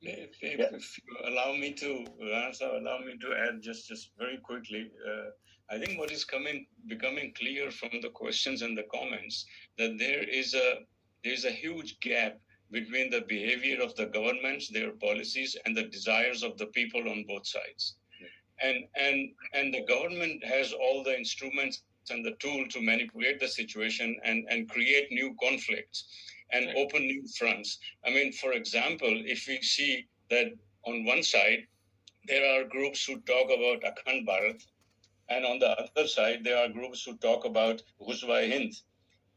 If you allow me to, allow me to add just very quickly. I think what is becoming clear from the questions and the comments that there's a huge gap between the behavior of the governments, their policies, and the desires of the people on both sides. And the government has all the instruments and the tool to manipulate the situation and create new conflicts and open new fronts. I mean, for example, if we see that on one side there are groups who talk about Akhand Bharat, and on the other side there are groups who talk about Ghuzwa-e-Hind,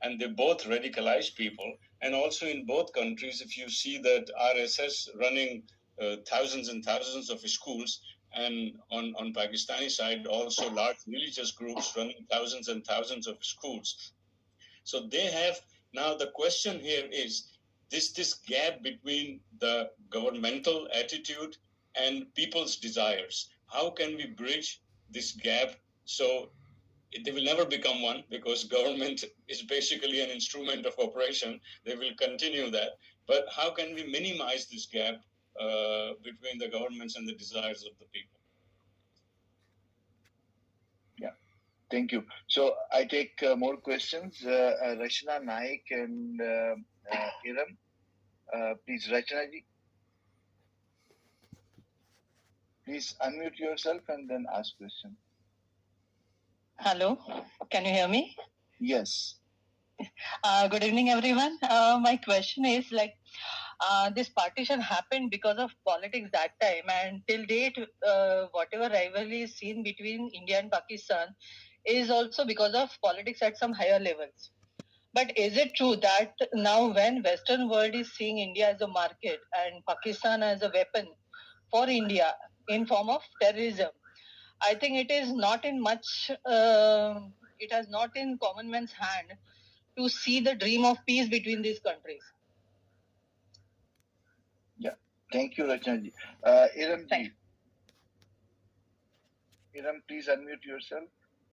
and they both radicalize people. And also in both countries, if you see that RSS running thousands and thousands of schools, and on Pakistani side also large religious groups running thousands and thousands of schools. So they have, now the question here is this gap between the governmental attitude and people's desires. How can we bridge this gap so they will never become one, because government is basically an instrument of operation. They will continue that. But how can we minimize this gap between the governments and the desires of the people? Yeah, thank you. So I take more questions. Rachna Naik and Iram. Please, Rachna ji. Please unmute yourself and then ask question. Hello, can you hear me? Yes. Good evening, everyone. My question is this partition happened because of politics that time, and till date, whatever rivalry is seen between India and Pakistan is also because of politics at some higher levels. But is it true that now when Western world is seeing India as a market and Pakistan as a weapon for India in form of terrorism, I think it is not in much, it has not in common man's hand to see the dream of peace between these countries. Yeah, thank you, Rachna ji. Iram ji. Iram, please unmute yourself.